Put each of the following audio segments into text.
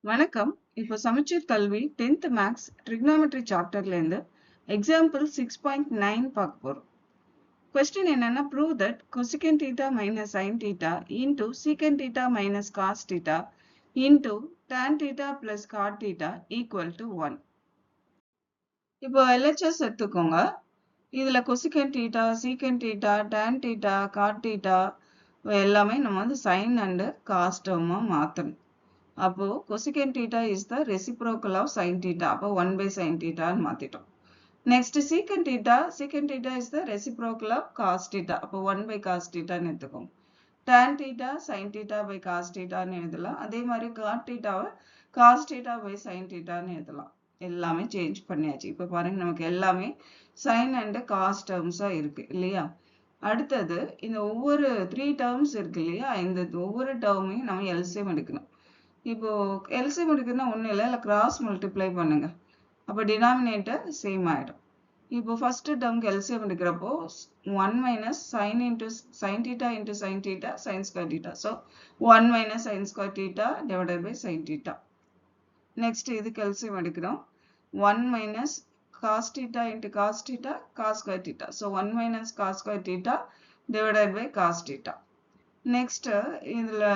வணக்கம். இப்போ சமச்சீர் கல்வி 10th மேக்ஸ் ட்ரிக்னாமெட்ரி சாப்டர்ல இருந்து எக்ஸாம்பிள் 6.9 பார்க்க போறோம். கொஸ்டின் என்னன்னா, prove that cosecant theta minus sin theta into secant theta minus cos theta into tan theta plus cot theta equal to 1. இப்போ LHS எடுத்துக்கோங்க. இதுல cosecant theta, secant theta, tan theta, cot theta எல்லாமே நம்ம வந்து sin and cos term மாத்தணும். அப்போ cosecant theta is the reciprocal of sin theta. அப்போ 1 by sin theta மாத்திட்டோம். Next secant theta is the reciprocal of cos theta. அப்போ 1 by cos theta எடுத்துக்கோங்க. tan theta sin theta by cos theta எழுதலாம். அதே மாதிரி cot theta cos theta by sin theta எழுதலாம். எல்லாமே change பண்ணியாச்சு. இப்போ பாருங்க, நமக்கு எல்லாமே sin and cos terms இருக்கு இல்லையா? அடுத்தது இந்த ஒவ்வொரு 3 terms இருக்கு இல்லையா? இந்த ஒவ்வொரு டேர்மையும் நம்ம LCM எடுக்கணும். இப்போ LCM எடுக்குன்னா ஒன்றும் இல்லை, கிராஸ் மல்டிப்ளை பண்ணுங்க. அப்போ டினாமினேட்டர் சேம் ஆகிடும். இப்போ first டேர்முக்கு LCM எடுக்கிறப்போ 1 minus sin into sin theta into sin theta sin square theta. So 1 minus sin square theta divided by sin theta. Next இதுக்கு LCM எடுக்கிறோம். 1 minus cos theta into cos theta cos square theta. So 1 minus cos square theta divided by cos theta. Next இதில்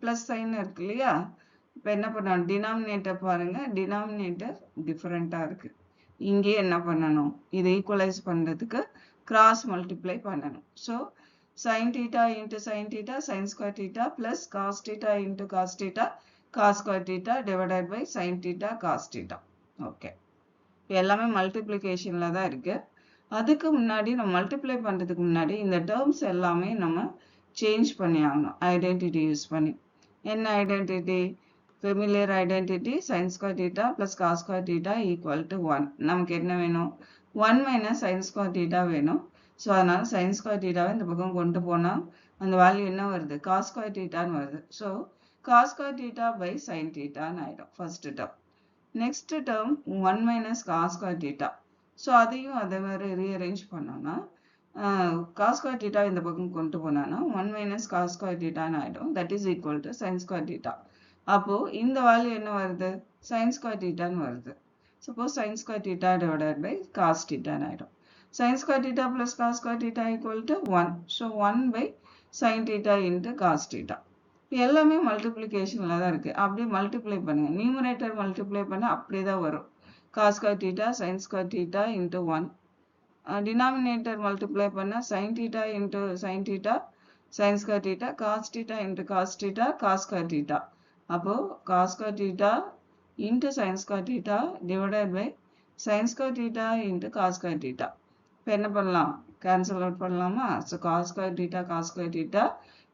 plus sine இருக்கு இல்லையா? இப்போ என்ன பண்ணணும், denominator பாருங்க, denominator டிஃப்ரெண்ட்டாக இருக்குது. இங்கே என்ன பண்ணணும், இதை ஈக்குவலைஸ் பண்ணுறதுக்கு கிராஸ் மல்டிப்ளை பண்ணணும். So sine theta into sine theta sine square theta plus cos theta into cos theta cos square theta divided by sine theta cos theta. Okay, எல்லாமே மல்டிப்ளிகேஷனில் தான் இருக்குது. அதுக்கு முன்னாடி நம்ம மல்டிப்ளை பண்ணுறதுக்கு முன்னாடி இந்த டேர்ம்ஸ் எல்லாமே நம்ம சேஞ்ச் பண்ணி ஆகணும், ஐடென்டிட்டி யூஸ் பண்ணி. என்ன identity? Familiar identity sin square theta plus cos square theta equal to 1. நமக்கு என்ன வேணும்? 1 minus sin square theta வேணும். ஸோ அதனால் sin square theta இந்த பக்கம் கொண்டு போனால் அந்த வேல்யூ என்ன வருது? cos square theta வருது. So cos square theta by sin theta ஆகிடும் first term. Next term 1 minus cos square theta. So அதையும் அதை வேறு ரீஅரேஞ்ச் பண்ணோன்னா cos square theta இந்த பக்கம் கொண்டு போனான்னா 1 minus cos square theta ஆகிடும். That is equal to sin square theta. அப்போ இந்த வேல்யூ என்ன வருது? sin square theta வருது. Suppose sin square theta divided by cos theta ஆகிடும். sin square theta plus cos square theta equal to 1. So 1 by sin theta into cos theta. எல்லாமே மல்டிப்ளிகேஷனில் தான் இருக்குது. அப்படியே மல்டிப்ளை பண்ணுங்கள். நியூமரேட்டர் மல்டிப்ளை பண்ண அப்படியே தான் வரும். cos square theta sin square theta into 1. Denominator multiply பண்ணால் sin theta into sin theta sin square theta cos theta into cos theta cos square theta. அப்போ cos square theta into sin square theta divided by sin square theta into cos square theta. இப்போ என்ன பண்ணலாம்? Cancel out பண்ணலாமா? So cos square theta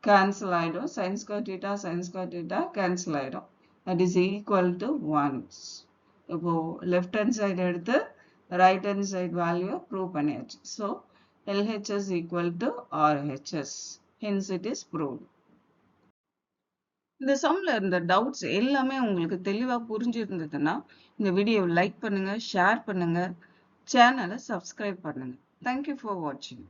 cancel ஆகிடும். sin square theta cancel ஆகிடும். That is equal to 1. இப்போ left hand side எடுத்து right hand side value prove பண்ணியாச்சு. So LHS equal to RHS. Hence it is proved. இந்த சம்ல இருந்த doubts எல்லாமே உங்களுக்கு தெளிவா புரிஞ்சிருந்ததுன்னா இந்த வீடியோவை லைக் பண்ணுங்க, ஷேர் பண்ணுங்க, சேனலை சப்ஸ்கிரைப் பண்ணுங்க. தேங்க்யூ ஃபார் வாட்சிங்.